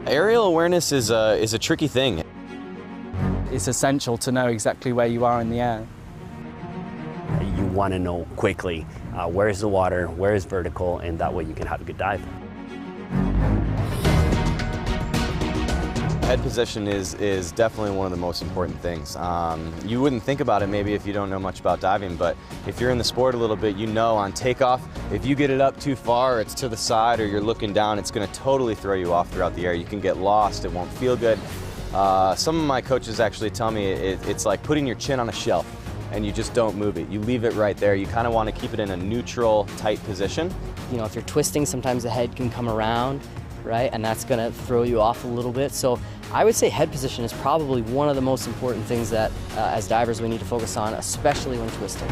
Aerial awareness is a tricky thing. It's essential to know exactly where you are in the air. You want to know quickly where is the water, where is vertical, and that way you can have a good dive. Head position is definitely one of the most important things. You wouldn't think about it maybe if you don't know much about diving, but if you're in the sport a little bit, you know on takeoff, if you get it up too far, or it's to the side, or you're looking down, it's going to totally throw you off throughout the air. You can get lost, it won't feel good. Some of my coaches actually tell me it's like putting your chin on a shelf and you just don't move it. You leave it right there. You kind of want to keep it in a neutral, tight position. You know, if you're twisting, sometimes the head can come around, right? And that's going to throw you off a little bit. So I would say head position is probably one of the most important things that as divers we need to focus on, especially when twisting.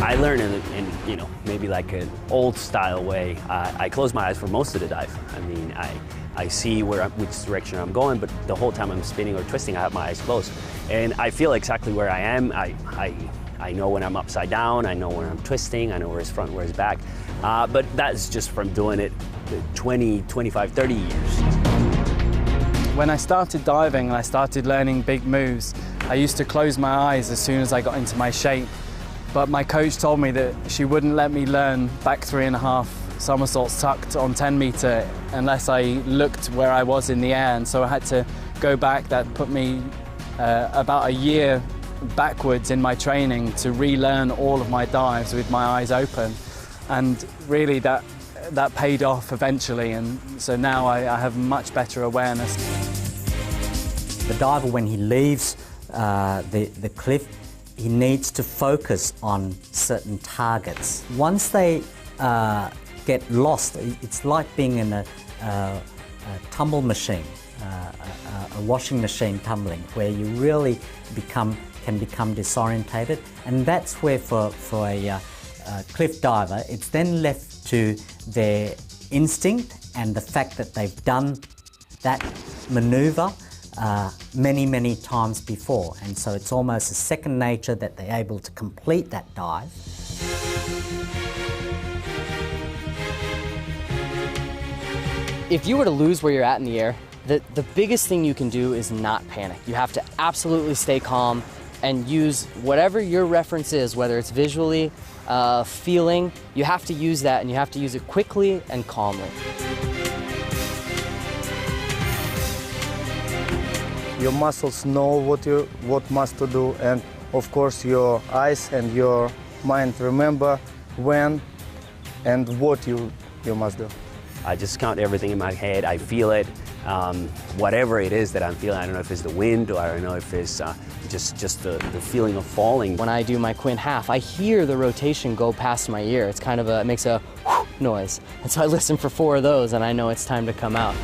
I learned in you know, maybe like an old style way. I close my eyes for most of the dive. I mean, I see which direction I'm going, but the whole time I'm spinning or twisting, I have my eyes closed. And I feel exactly where I am. I know when I'm upside down, I know when I'm twisting, I know where it's front, where it's back. But that's just from doing it 20, 25, 30 years. When I started diving and I started learning big moves, I used to close my eyes as soon as I got into my shape. But my coach told me that she wouldn't let me learn back 3.5 somersaults tucked on 10 meter unless I looked where I was in the air. And so I had to go back. That put me about a year backwards in my training to relearn all of my dives with my eyes open. And really that paid off eventually. And so now I have much better awareness. The diver, when he leaves the cliff, he needs to focus on certain targets. Once they get lost, it's like being in a tumble machine, a washing machine tumbling, where you really can become disorientated. And that's where for a cliff diver, it's then left to their instinct and the fact that they've done that maneuver many times before, and so it's almost a second nature that they're able to complete that dive. If you were to lose where you're at in the air, the biggest thing you can do is not panic. You have to absolutely stay calm and use whatever your reference is, whether it's visually, feeling, you have to use that, and you have to use it quickly and calmly. Your muscles know what must to do, and of course your eyes and your mind remember when and what you must do. I just count everything in my head. I feel it. Whatever it is that I'm feeling, I don't know if it's the wind or I don't know if it's just the feeling of falling. When I do my quint half, I hear the rotation go past my ear. It's kind of it makes a whoosh noise. And so I listen for 4 of those and I know it's time to come out.